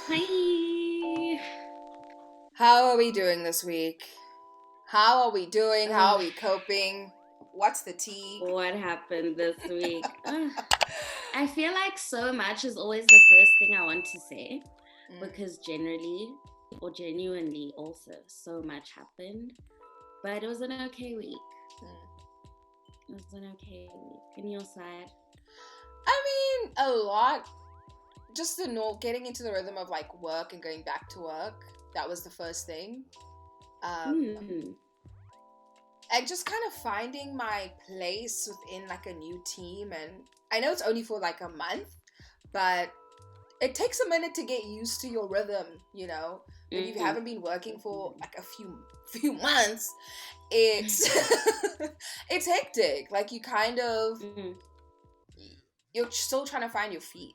Hi. How are we doing this week? How are we doing? How Uh, are we coping? What's the tea? what happened this week? I feel like so much is always the first thing I want to say Mm, because generally or genuinely also so much happened. But it was an okay week. mm. It was an okay week. On your side? I mean, a lot. Just the getting into the rhythm of like work and going back to work. That was the first thing. Hmm. And just kind of finding my place within like a new team. And I know it's only for like a month, but it takes a minute to get used to your rhythm, when you Mm-hmm. haven't been working for like a few months. It's it's hectic. Like you kind of Mm-hmm. you're still trying to find your feet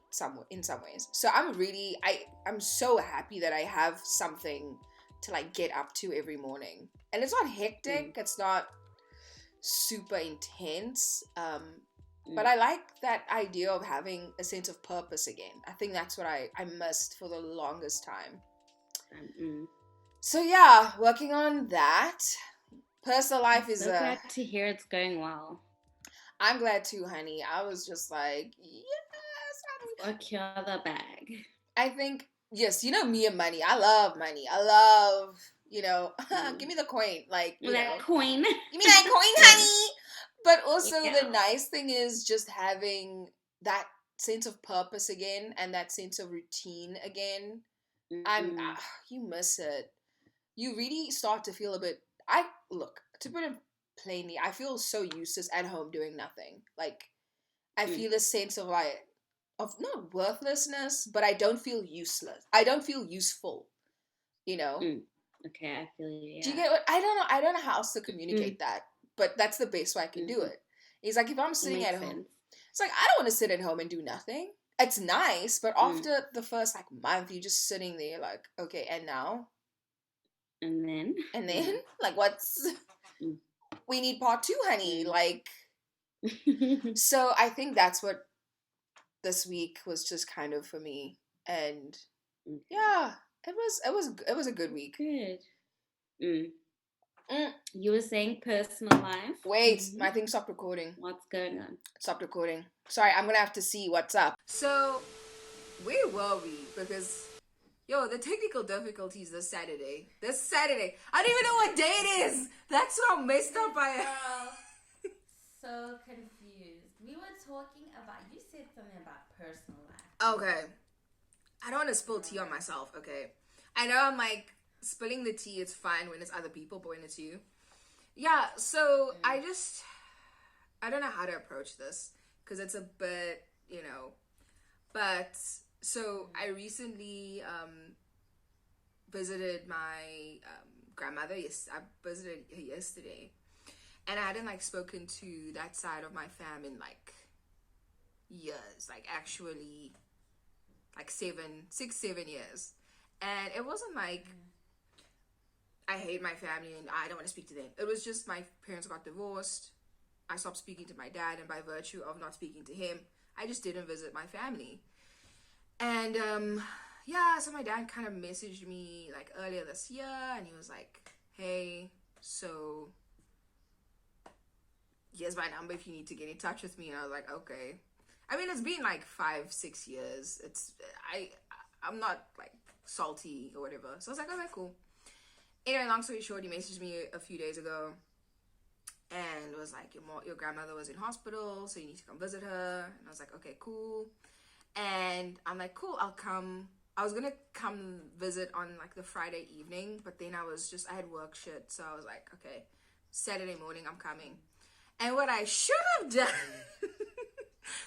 in some ways. So I'm so happy that I have something to like get up to every morning. And it's not hectic, it's not super intense. But I like that idea of having a sense of purpose again. I think that's what I missed for the longest time. Mm-hmm. So yeah, working on that. Personal I'm life is so glad to hear it's going well. I'm glad too, honey. I was just like, yes, Secure the bag. I think yes, me and money. I love money. I love, Mm. give me the coin. Like, That coin. give me that coin, Yeah. honey. But also the Yeah. nice thing is just having that sense of purpose again and that sense of routine again. Mm-hmm. You miss it. You really start to feel a bit. I look to put it plainly. I feel so useless at home doing nothing. Like I Mm. feel a sense of like of not worthlessness, but I don't feel useless. I don't feel useful. You know. Mm. Okay, I feel you. Do you Yeah. get what? I don't know. I don't know how else to Mm. communicate that, but that's the best way I can do Mm-hmm. it. It's like if I'm It sitting at makes home, sense. it's like I don't want to sit at home and do nothing. It's nice, but Mm. after the first like month, you're just sitting there like, okay, and now, And then, and then, yeah. like, what's Mm. we need part two, honey. Mm. Like, so I think that's what this week was just kind of for me, and Okay. yeah, it was a good week. Good. Mm. Mm, You were saying personal life. wait, Mm-hmm. my thing stopped recording. What's going on? Stopped recording. Sorry, I'm gonna have to see what's up. So, where were we? Because, yo, the technical difficulties this Saturday. This Saturday. I don't even know what day it is. That's how messed up I am. So confused. We were talking about. You said something about personal life. Okay. I don't want to spill tea on myself, okay? I know I'm like, spilling the tea, it's fine when it's other people, but when it's you. Yeah, so I don't know how to approach this because it's a bit, but so I recently visited my grandmother. Yes, I visited her yesterday, and I hadn't like spoken to that side of my fam in like years, like actually like 7 6 7 years, and it wasn't like I hate my family and I don't want to speak to them. It was just my parents got divorced. I stopped speaking to my dad, and by virtue of not speaking to him, I just didn't visit my family. And yeah, so my dad kind of messaged me like earlier this year, and he was like, "Hey, so here's my number if you need to get in touch with me." And I was like, "Okay." I mean, it's been like 5 6 years. I'm not like salty or whatever. So I was like, "Okay, cool." Anyway, long story short, he messaged me a few days ago and was like, your grandmother was in hospital, so you need to come visit her. And I was like, okay, cool. And I'm like, cool, I'll come. I was gonna come visit on like the Friday evening, but then I had work shit, so I was like, okay, Saturday morning I'm coming. And what I should have done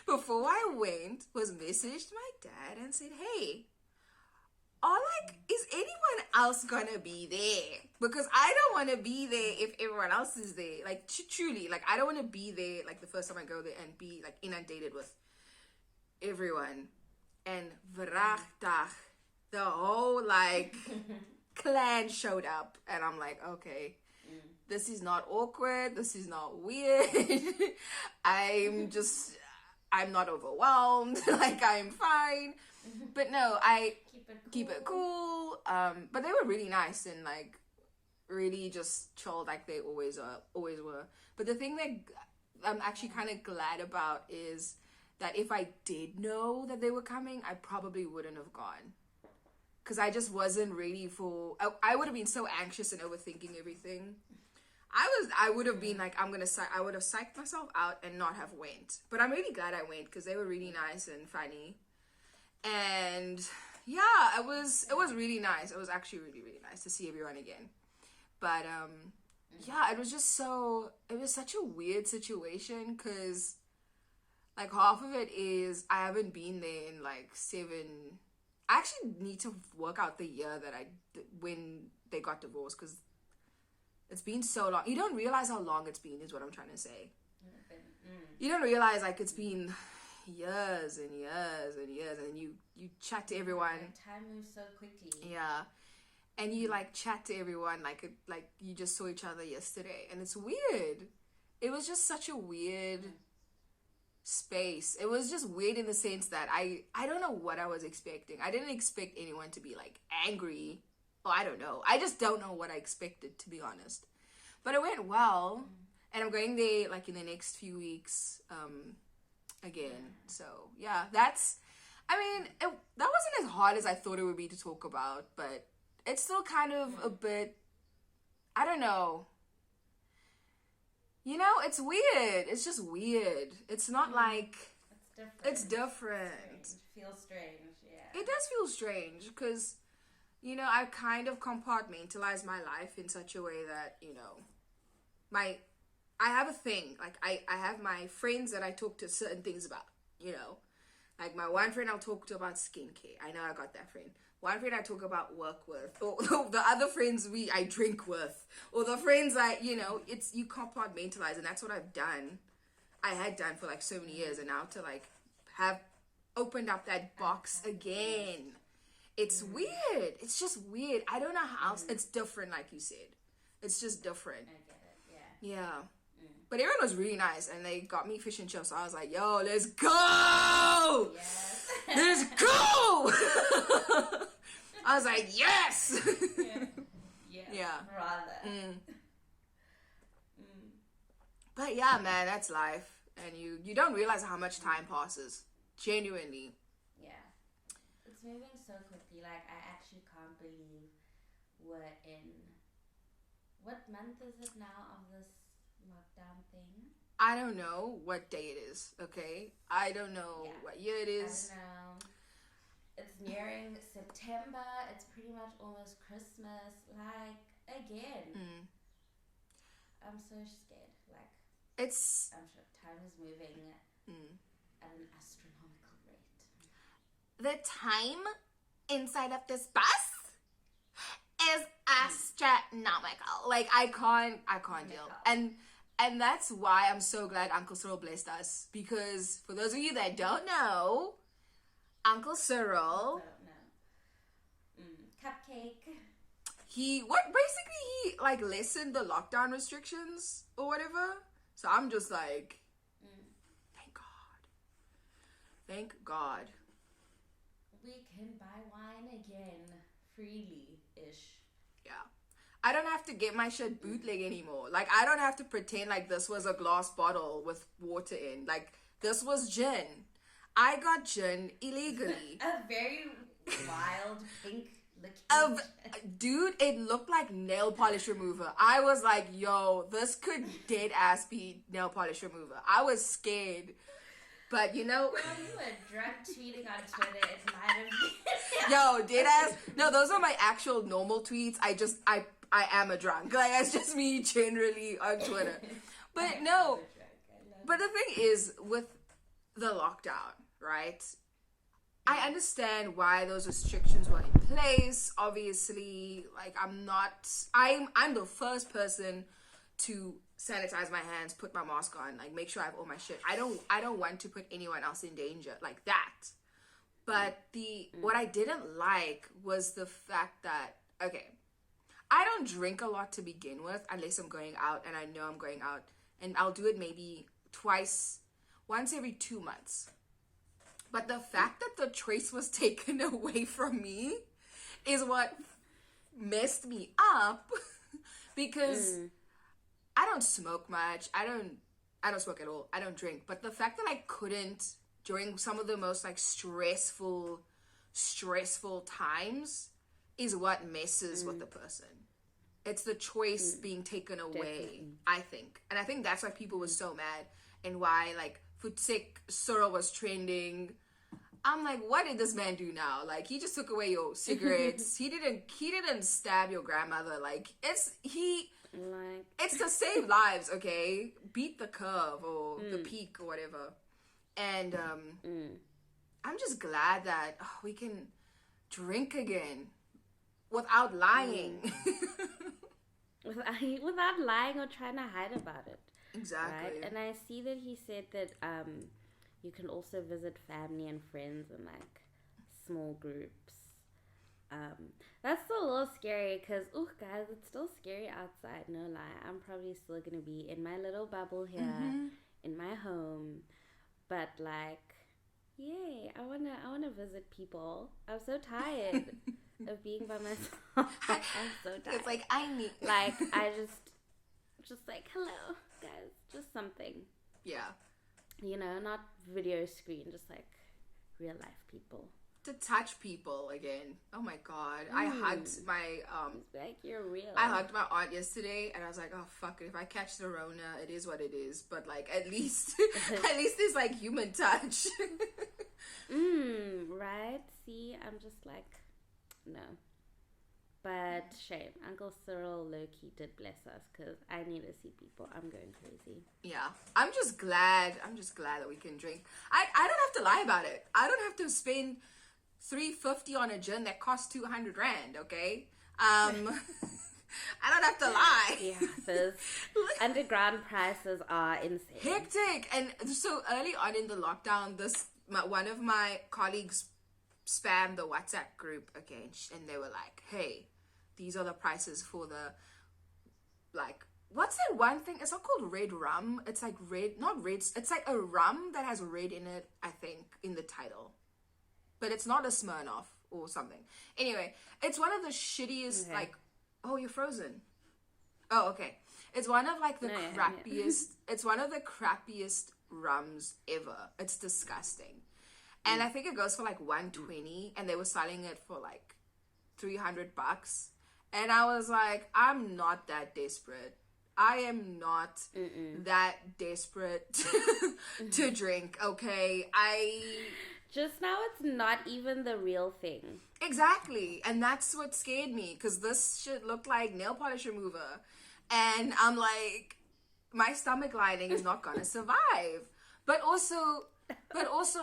before I went was messaged my dad and said, hey, is anyone else gonna be there? Because I don't want to be there if everyone else is there. Like truly, like I don't want to be there like the first time I go there and be like inundated with everyone. And vrachtig, the whole like clan showed up, and I'm like, okay, this is not awkward. This is not weird. I'm not overwhelmed. Like I'm fine. But no, I Keep it cool. but they were really nice and like really just chilled like they always were. But the thing that I'm actually kind of glad about is that if I did know that they were coming, I probably wouldn't have gone. Because I just wasn't ready for... I would have been so anxious and overthinking everything. I would have been like, I would have psyched myself out and not have went. But I'm really glad I went because they were really nice and funny. And yeah, it was really nice. It was actually really, really nice to see everyone again. But yeah, it was such a weird situation because like half of it is I haven't been there in like 7... I actually need to work out the year that when they got divorced because it's been so long. You don't realize how long it's been is what I'm trying to say. You don't realize like it's been years and years and years, and you chat to everyone. Time moves so quickly. Yeah. And you like chat to everyone like you just saw each other yesterday, and it's weird. It was just such a weird space. It was just weird in the sense that I don't know what I was expecting. I didn't expect anyone to be like angry. Well, I don't know. I just don't know what I expected, to be honest. But it went well, and I'm going there like in the next few weeks again. So yeah, that's... I mean, that wasn't as hard as I thought it would be to talk about, but it's still kind of a bit... I don't know. You know, it's weird. It's just weird. It's not like... It's different. It's different. It feels strange, yeah. It does feel strange because, you know, I kind of compartmentalize my life in such a way that, you know, I have a thing. Like, I have my friends that I talk to certain things about, you know. Like, my one friend I'll talk to about skincare. I know I got that friend. One friend I talk about work with, or the other friends I drink with, or the friends you know, it's, you compartmentalize, and that's what I've done. I had done for like so many years, and now to like have opened up that box again, it's weird. It's just weird. I don't know how else. It's different, like you said. It's just different. I get it, yeah. Yeah. But everyone was really nice, and they got me fish and chips, so I was like, yo, let's go! Yes. Let's go! I was like, yes! Yeah. Rather. But yeah, man, that's life. And you don't realize how much time passes. Genuinely. Yeah. It's moving so quickly. Like, I actually can't believe we're in... What month is it now of this lockdown thing? I don't know what day it is, okay? I don't know what year it is. I don't know. It's nearing September. It's pretty much almost Christmas. Like, again. I'm so scared. Like, I'm sure time is moving at an astronomical rate. The time inside of this bus is astronomical. Like, I can't deal. And that's why I'm so glad Uncle Cyril blessed us. Because for those of you that don't know, Uncle Cyril, Cupcake. He like lessened the lockdown restrictions or whatever. So I'm just like, thank God. We can buy wine again freely-ish. Yeah. I don't have to get my shit bootleg anymore. Like, I don't have to pretend like this was a glass bottle with water in. Like, this was gin. I got gin illegally. A very wild pink looking dude, it looked like nail polish remover. I was like, yo, this could dead ass be nail polish remover. I was scared. But you know, well, you were drunk tweeting on Twitter. It might have been. Yo, dead ass. No, those are my actual normal tweets. I am a drunk. Like, that's just me generally on Twitter. But no. But the thing is, with the lockdown, right? I understand why those restrictions were in place. Obviously, like, I'm the first person to sanitize my hands, put my mask on, like, make sure I have all my shit. I don't want to put anyone else in danger like that. But what I didn't like was the fact that, okay, I don't drink a lot to begin with unless I'm going out and I know I'm going out, and I'll do it maybe once every 2 months. But the fact that the choice was taken away from me is what messed me up because I don't smoke much. I don't smoke at all. I don't drink. But the fact that I couldn't during some of the most like stressful times is what messes with the person. It's the choice being taken away, definitely. I think. And I think that's why people were so mad and why like Futsik Cyril was trending. I'm like, what did this man do now? Like, he just took away your cigarettes. He didn't stab your grandmother. Like, it's to save lives, okay? Beat the curve or the peak or whatever. And I'm just glad that we can drink again without lying. Without lying or trying to hide about it. Exactly. Right? And I see that he said that you can also visit family and friends in like small groups. That's still a little scary because, guys, it's still scary outside. No lie, I'm probably still gonna be in my little bubble here in my home, but like, yay! I wanna visit people. I'm so tired of being by myself. I'm so tired. It's like I need I just like hello guys, just something. Yeah. You know, not video screen, just like real life people. To touch people again. Oh my god. I hugged my like you're real. I hugged my aunt yesterday and I was like, oh fuck it, if I catch the Rona, it is what it is. But like at least there's like human touch. Right? See, I'm just like no. But shame. Uncle Cyril low-key did bless us because I need to see people. I'm going crazy. Yeah. I'm just glad that we can drink. I don't have to lie about it. I don't have to spend $350 on a gin that costs 200 rand, okay? I don't have to lie. Yeah, those underground prices are insane. Hectic. And so early on in the lockdown, one of my colleagues spammed the WhatsApp group again, and they were like, hey, these are the prices for the, like, what's that one thing? It's not called red rum. It's like red, not red. It's like a rum that has red in it, I think, in the title. But it's not a Smirnoff or something. Anyway, it's one of the shittiest, like, oh, you're frozen. Oh, okay. It's one of, like, the crappiest, it's one of the crappiest rums ever. It's disgusting. And I think it goes for, like, 120, and they were selling it for, like, $300. And I was like, I'm not that desperate. I am not that desperate to drink, okay? Just now, it's not even the real thing. Exactly. And that's what scared me, because this shit looked like nail polish remover. And I'm like, my stomach lining is not going to survive. But also,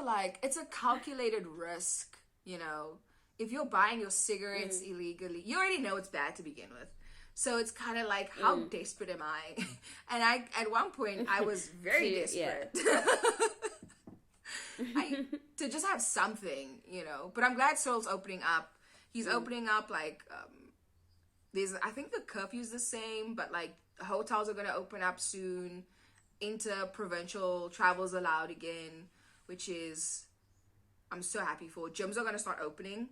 like, it's a calculated risk, you know? If you're buying your cigarettes illegally, you already know it's bad to begin with. So it's kind of like, how desperate am I? And at one point, I was very desperate. To just have something, you know. But I'm glad Cyril's opening up. He's opening up, like, I think the curfew's the same, but, like, hotels are going to open up soon. Inter-provincial travel's allowed again, which is, I'm so happy for. Gyms are going to start opening.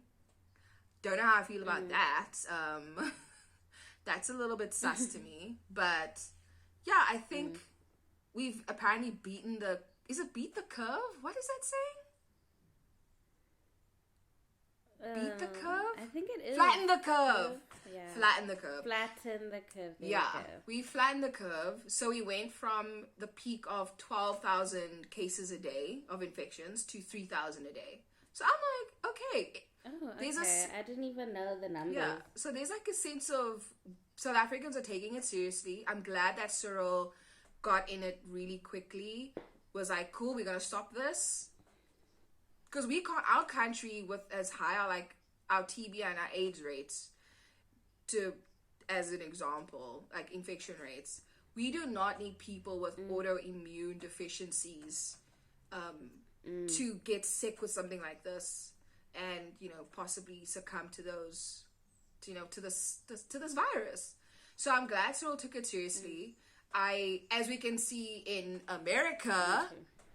Don't know how I feel about that. That's a little bit sus to me. But, yeah, I think we've apparently beaten the... Is it beat the curve? What is that saying? Beat the curve? I think it is. Flatten the curve. Yeah. Flatten the curve. Flatten the curve. We flattened the curve. So we went from the peak of 12,000 cases a day of infections to 3,000 a day. So I'm like, okay. Oh, okay. I didn't even know the numbers. Yeah. So there's like a sense of South Africans are taking it seriously. I'm glad that Cyril got in it really quickly. Was like, cool, we're gonna stop this. Because we can't, our country with as high like our TB and our AIDS rates, to as an example, like infection rates, we do not need people with autoimmune deficiencies to get sick with something like this, and you know, possibly succumb to those, you know, to this virus. So I'm glad Cyril took it seriously. As we can see in America,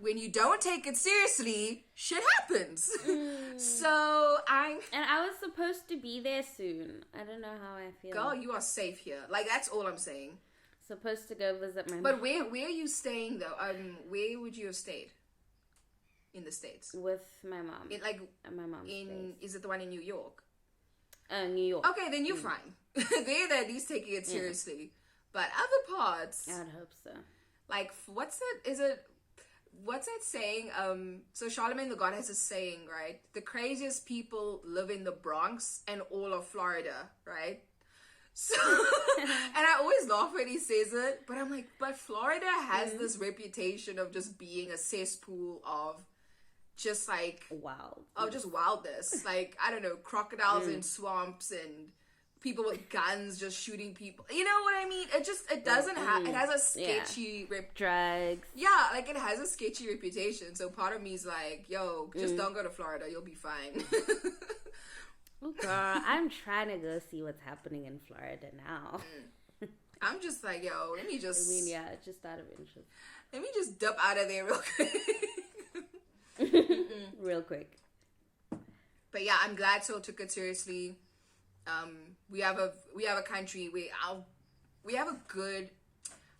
when you don't take it seriously, shit happens. So And I was supposed to be there soon. I don't know how I feel. Girl, you are safe here. Like, that's all I'm saying. Supposed to go visit my mom. But where are you staying, though? Where would you have stayed? In the States? With my mom. My mom's place. Is it the one in New York? New York. Okay, then you're fine. They're at least taking it seriously. But other parts... I'd hope so. Like, what's that saying? So Charlemagne the God has a saying, right? The craziest people live in the Bronx and all of Florida, right? So, and I always laugh when he says it, but I'm like, but Florida has this reputation of just being a cesspool of just like just wildness. Like, I don't know, crocodiles in swamps and people with guns just shooting people. You know what I mean? It doesn't have, it has a sketchy drugs. Yeah, like it has a sketchy reputation. So part of me is like, yo, just don't go to Florida. You'll be fine. Oh, girl, I'm trying to go see what's happening in Florida now. I'm just like, yo, let me just... I mean, yeah, just out of interest. Let me just dump out of there real quick. Real quick. But yeah, I'm glad Cyril took it seriously. We have a country where we have a good...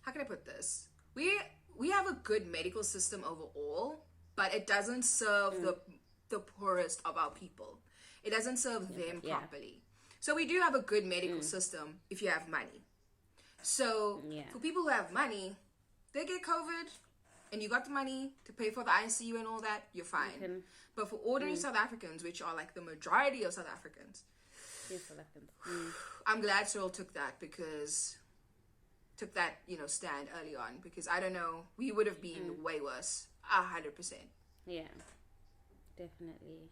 How can I put this? We have a good medical system overall, but it doesn't serve the poorest of our people. It doesn't serve them properly. So we do have a good medical system if you have money. So for people who have money, they get COVID and you got the money to pay for the ICU and all that, you're fine. But for ordinary South Africans, which are like the majority of South Africans, I'm glad Cyril took that stand early on, because I don't know, we would have been way worse, 100%. Yeah, definitely.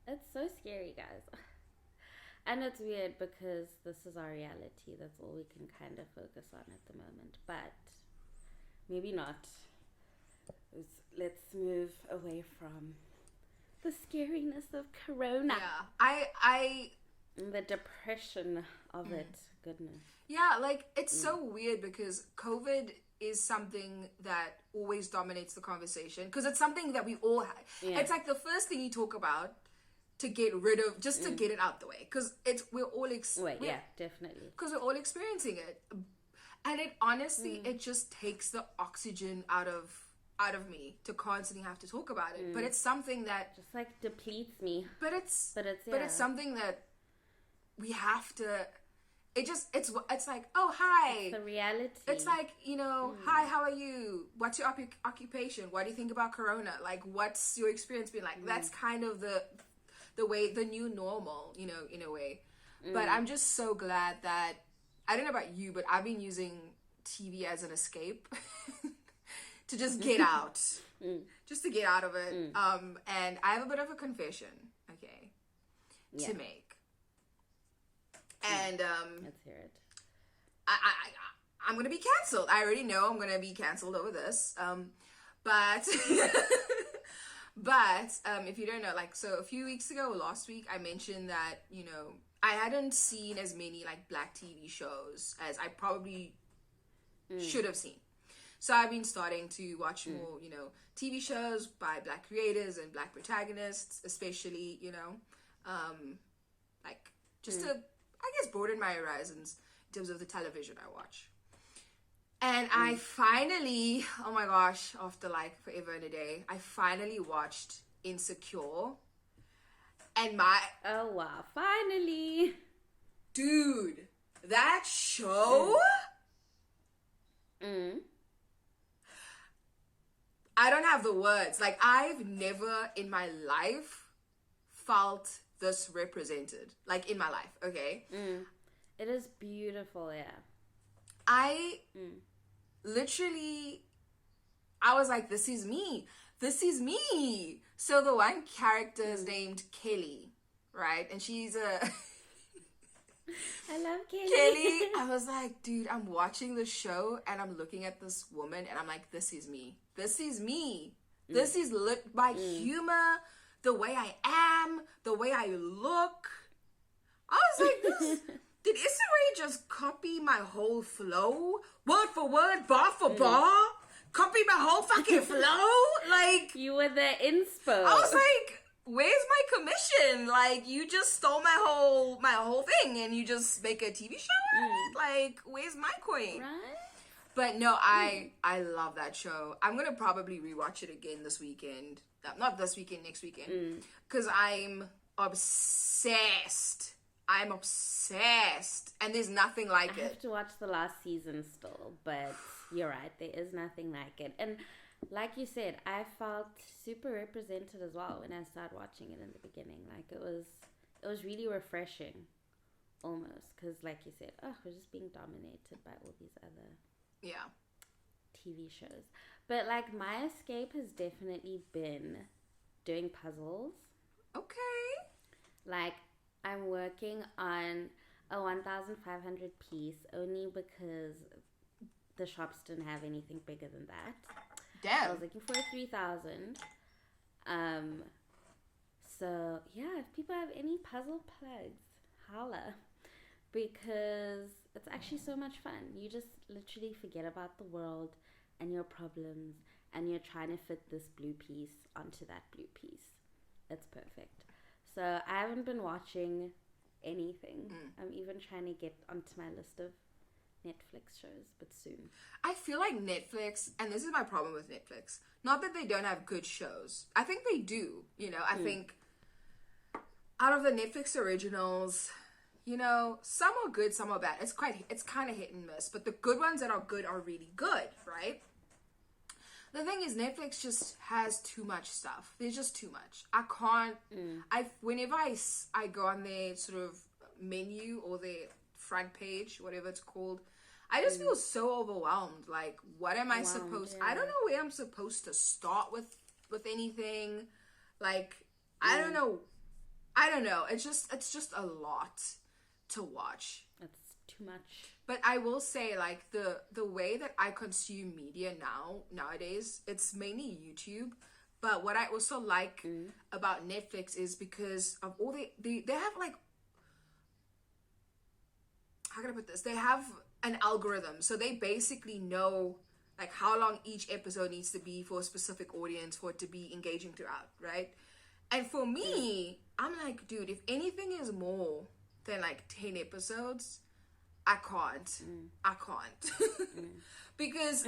It's so scary, guys. And it's weird because this is our reality. That's all we can kind of focus on at the moment. But maybe not. Let's move away from the scariness of Corona. Yeah, the depression of it. Goodness. Yeah, like, it's so weird because COVID is something that always dominates the conversation. Because it's something that we all have. Yeah. It's like the first thing you talk about to get rid of, just to get it out the way, because we're all definitely, because we're all experiencing it, and it honestly it just takes the oxygen out of me to constantly have to talk about it. But it's something that just like depletes me. But it's something that we have to. It's like, oh, hi. It's the reality. It's like, hi, how are you? What's your occupation? What do you think about Corona? Like, what's your experience been like? That's kind of the way, the new normal, in a way. But I'm just so glad that, I don't know about you, but I've been using TV as an escape to just get out, just to get out of it. And I have a bit of a confession, to make. And let's hear it. I'm going to be canceled. I already know I'm going to be canceled over this. But... But if you don't know, like, so a few weeks ago, last week, I mentioned that, I hadn't seen as many, like, Black TV shows as I probably should have seen. So I've been starting to watch more, TV shows by Black creators and Black protagonists, especially, like, just to, I guess, broaden my horizons in terms of the television I watch. And I finally, oh my gosh, after like forever and a day, I finally watched Insecure. And oh wow, finally. Dude, that show? I don't have the words. Like, I've never in my life felt this represented. Like, in my life, okay? It is beautiful, yeah. I literally, I was like, this is me. This is me. So the one character is named Kaylee, right? And she's I love Kaylee. Kaylee, I was like, dude, I'm watching the show and I'm looking at this woman and I'm like, this is me. This is me. This is my humor, the way I am, the way I look. I was like, this... Did Issa Rae just copy my whole flow? Word for word, bar for bar? copy my whole fucking flow. Like, you were the inspo. I was like, where's my commission? Like, you just stole my whole thing and you just make a TV show? Like, where's my coin? Right? But no, I love that show. I'm gonna probably rewatch it again this weekend. Not this weekend, next weekend. Because I'm obsessed. I'm obsessed. And there's nothing like it. I have to watch the last season still, but you're right, there is nothing like it. And like you said, I felt super represented as well when I started watching it in the beginning. Like, it was really refreshing, almost. Because like you said, we're just being dominated by all these other TV shows. But like, my escape has definitely been doing puzzles. Okay. Like, I'm working on a 1,500 piece only because the shops didn't have anything bigger than that. Damn. I was looking for a 3,000. So yeah, if people have any puzzle plugs, holla. Because it's actually so much fun. You just literally forget about the world and your problems, and you're trying to fit this blue piece onto that blue piece. It's perfect. So I haven't been watching anything. I'm even trying to get onto my list of Netflix shows, but soon. I feel like Netflix, and this is my problem with Netflix, not that they don't have good shows. I think they do. You know, I think out of the Netflix originals, you know, some are good, some are bad. It's kind of hit and miss, but the good ones that are good are really good, right? The thing is, Netflix just has too much stuff. There's just too much. I can't. Whenever I go on their sort of menu or their front page, whatever it's called, I just feel so overwhelmed. Like, what am I supposed? I don't know where I'm supposed to start with anything. Like, I don't know. It's just a lot to watch. That's too much. But I will say, like, the way that I consume media nowadays, it's mainly YouTube. But what I also like about Netflix is because of all they have, like, how can I put this? They have an algorithm. So they basically know, like, how long each episode needs to be for a specific audience for it to be engaging throughout, right? And for me, I'm like, dude, if anything is more than, like, 10 episodes, I can't. Because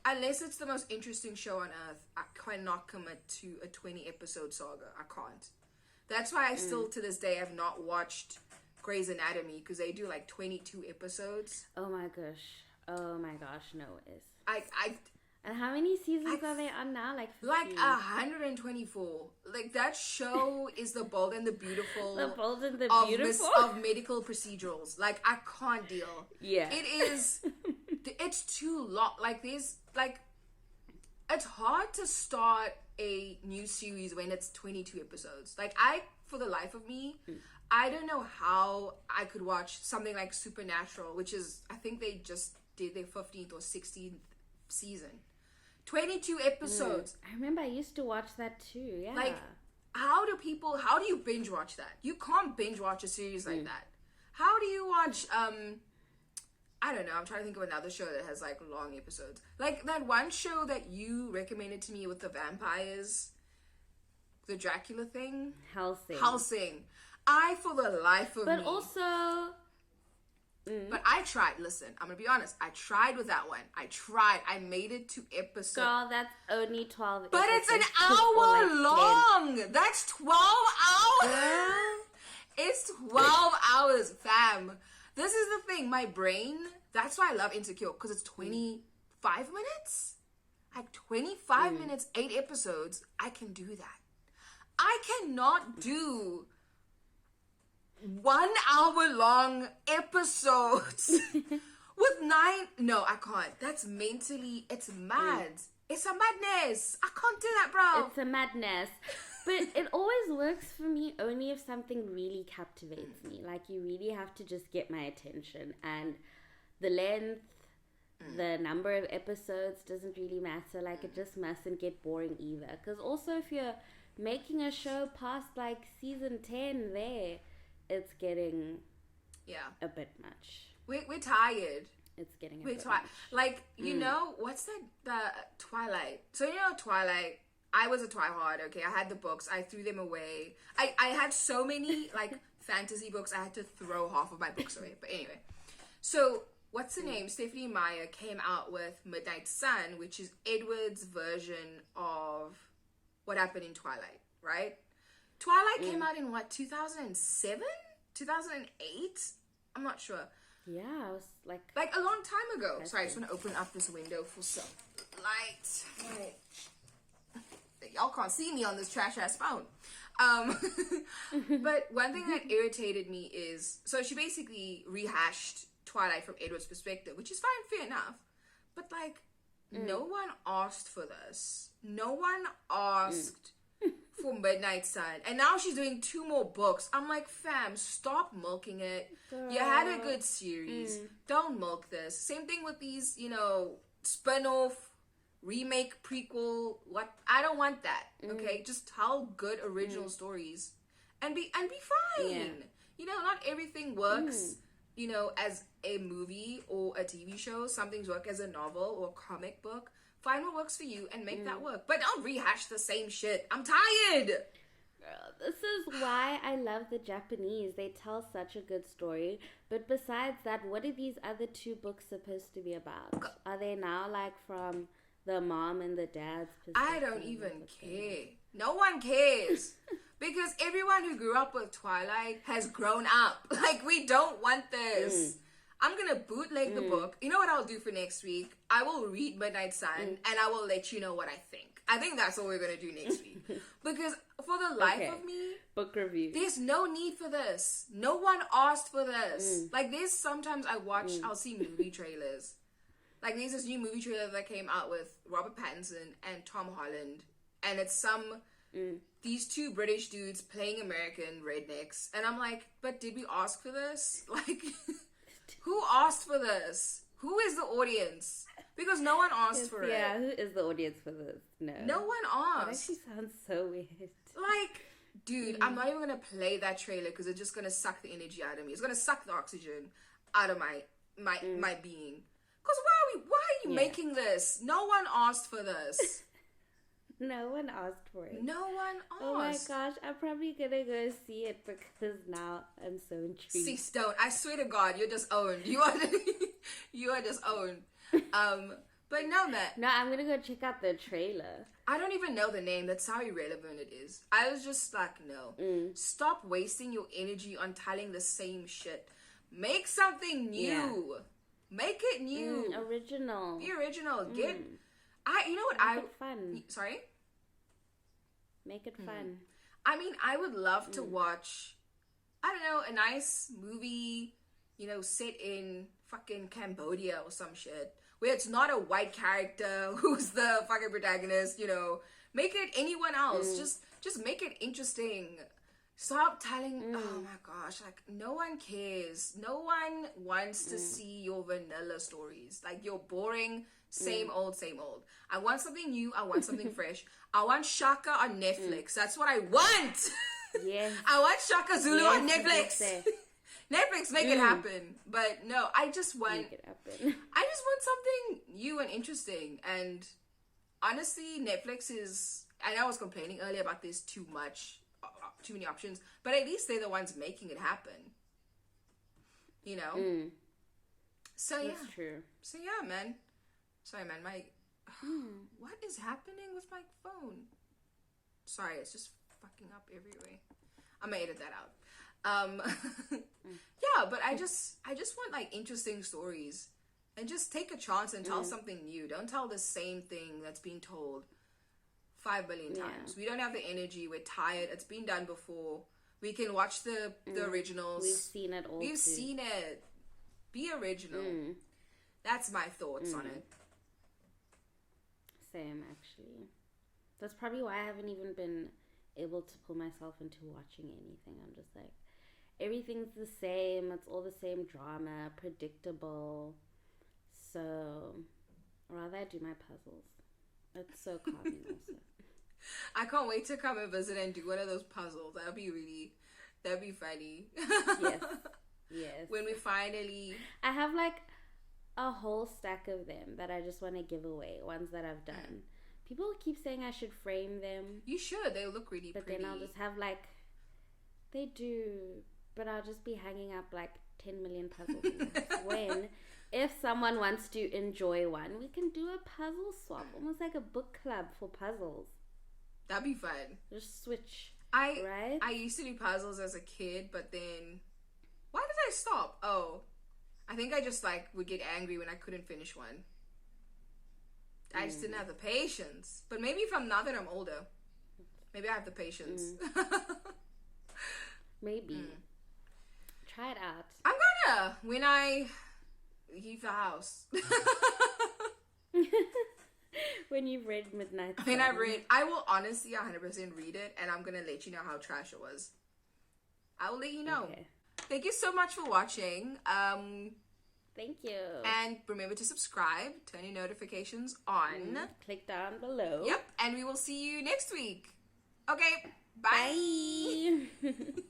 unless it's the most interesting show on earth, I cannot commit to a 20-episode saga. I can't. That's why I still, to this day, have not watched Grey's Anatomy, because they do like 22 episodes. Oh my gosh, no, it is. And how many seasons are they on now? Like 15? Like 124. Like, that show is The Bold and the Beautiful. The Bold and the Beautiful? Of medical procedurals. Like, I can't deal. Yeah. It is, it's too long. Like, there's, like, it's hard to start a new series when it's 22 episodes. Like, for the life of me, I don't know how I could watch something like Supernatural, which is, I think they just did their 15th or 16th season. 22 episodes. I remember I used to watch that too, yeah. Like, how do you binge watch that? You can't binge watch a series like that. How do you watch, I don't know, I'm trying to think of another show that has, like, long episodes. Like, that one show that you recommended to me with the vampires, the Dracula thing. Hellsing. For the life of me. But also... But I tried. Listen, I'm going to be honest. I tried with that one. I made it to episode... Girl, that's only 12 But it's an hour long. 10. That's 12 hours. It's 12 hours, fam. This is the thing. My brain... That's why I love Insecure. Because it's 25 minutes. Like, 25 minutes, 8 episodes. I can do that. I cannot do... 1 hour long episodes with 9. No, I can't. That's mentally, it's mad. It's a madness. I can't do that, bro. It's a madness. But it always works for me only if something really captivates me. Like, you really have to just get my attention. And the length, the number of episodes doesn't really matter. Like, it just mustn't get boring either. Because also, if you're making a show past, like, season 10 there... It's getting a bit much. We're tired. it's getting a Wait, bit much. like, you know, what's that, the Twilight? So, you know, Twilight, I was a Twihard, okay? I had the books. I threw them away. I had so many, like, fantasy books. I had to throw half of my books away. But anyway. So, what's the name? Stephanie Meyer came out with Midnight Sun, which is Edward's version of what happened in Twilight, right? Twilight came out in, what, 2007? 2008? I'm not sure. Yeah, I was like a long time ago. Sorry, I just want to open up this window for some light. Right. Y'all can't see me on this trash ass phone. But one thing that irritated me is, so she basically rehashed Twilight from Edward's perspective, which is fine, fair enough. But like, no one asked for this. No one asked for Midnight Sun. And now she's doing 2 more books. I'm like, fam, stop milking it. Girl. You had a good series. Don't milk this. Same thing with these, you know, spin-off, remake, prequel. What? I don't want that. Okay? Just tell good original stories and be fine. Yeah. You know, not everything works, you know, as a movie or a TV show. Some things work as a novel or a comic book. Find what works for you and make that work. But don't rehash the same shit. I'm tired. Girl, this is why I love the Japanese. They tell such a good story. But besides that, what are these other 2 books supposed to be about? Are they now like from the mom and the dad's perspective? I don't even care. No one cares. Because everyone who grew up with Twilight has grown up. Like, we don't want this. I'm going to bootleg the book. You know what I'll do for next week? I will read Midnight Sun and I will let you know what I think. I think that's what we're going to do next week. Because for the life of me, book review. There's no need for this. No one asked for this. Like, there's sometimes I watch, I'll see movie trailers. Like, there's this new movie trailer that came out with Robert Pattinson and Tom Holland. And it's these 2 British dudes playing American rednecks. And I'm like, but did we ask for this? Like... Who asked for this? Who is the audience? Because no one asked for it. Yeah, who is the audience for this? No one asked. That actually sounds so weird. Like, dude, I'm not even going to play that trailer because it's just going to suck the energy out of me. It's going to suck the oxygen out of my being. Because why are you making this? No one asked for this. No one asked for it. No one asked. Oh my gosh, I'm probably gonna go see it because now I'm so intrigued. See, Stone, I swear to God, you're just owned. You are just owned. But no, Matt. No, I'm gonna go check out the trailer. I don't even know the name. That's how irrelevant it is. I was just like, no. Stop wasting your energy on telling the same shit. Make something new. Yeah. Make it new. Original. Be original. You know what? Make it fun. Sorry? Make it fun. I mean, I would love to watch, I don't know, a nice movie, you know, set in fucking Cambodia or some shit, where it's not a white character who's the fucking protagonist, you know. Make it anyone else. Just make it interesting. Stop telling, oh my gosh, like, no one cares. No one wants to see your vanilla stories. Like, your boring... Same old. I want something new. I want something fresh. I want Shaka on Netflix. That's what I want. Yes. I want Shaka Zulu on Netflix. Netflix, make it happen. But no, I just want something new and interesting. And honestly, Netflix is... I know I was complaining earlier about this too many options. But at least they're the ones making it happen. You know? So yeah. That's true. So yeah, man. Sorry, man. What is happening with my phone? Sorry, it's just fucking up everywhere. I'm gonna edit that out. Yeah, but I just want like interesting stories, and just take a chance and tell something new. Don't tell the same thing that's been told 5 billion times. We don't have the energy. We're tired. It's been done before. We can watch the originals. We've seen it all. We've seen it. Be original. That's my thoughts on it. Same, actually. That's probably why I haven't even been able to pull myself into watching anything. I'm just like, everything's the same. It's all the same drama, predictable. So, rather I do my puzzles. It's so calming also. I can't wait to come and visit and do one of those puzzles. That'd be funny. Yes. When we finally... I have like a whole stack of them that I just want to give away, ones that I've done. People keep saying I should frame them. You should. They look really pretty. But then I'll just have like, they do, but I'll just be hanging up like 10 million puzzles. If someone wants to enjoy one, we can do a puzzle swap, almost like a book club for puzzles. That'd be fun. Just switch. I used to do puzzles as a kid, but then why did I stop? Oh, I think I just like would get angry when I couldn't finish one. I just didn't have the patience. But maybe now that I'm older, maybe I have the patience. Maybe. Try it out. I'm gonna when I leave the house. When you've read Midnight Sun. When I will honestly 100% read it, and I'm gonna let you know how trash it was. I will let you know. Okay. Thank you so much for watching. Thank you. And remember to subscribe, turn your notifications on. Click down below. Yep, and we will see you next week. Okay, bye. Bye.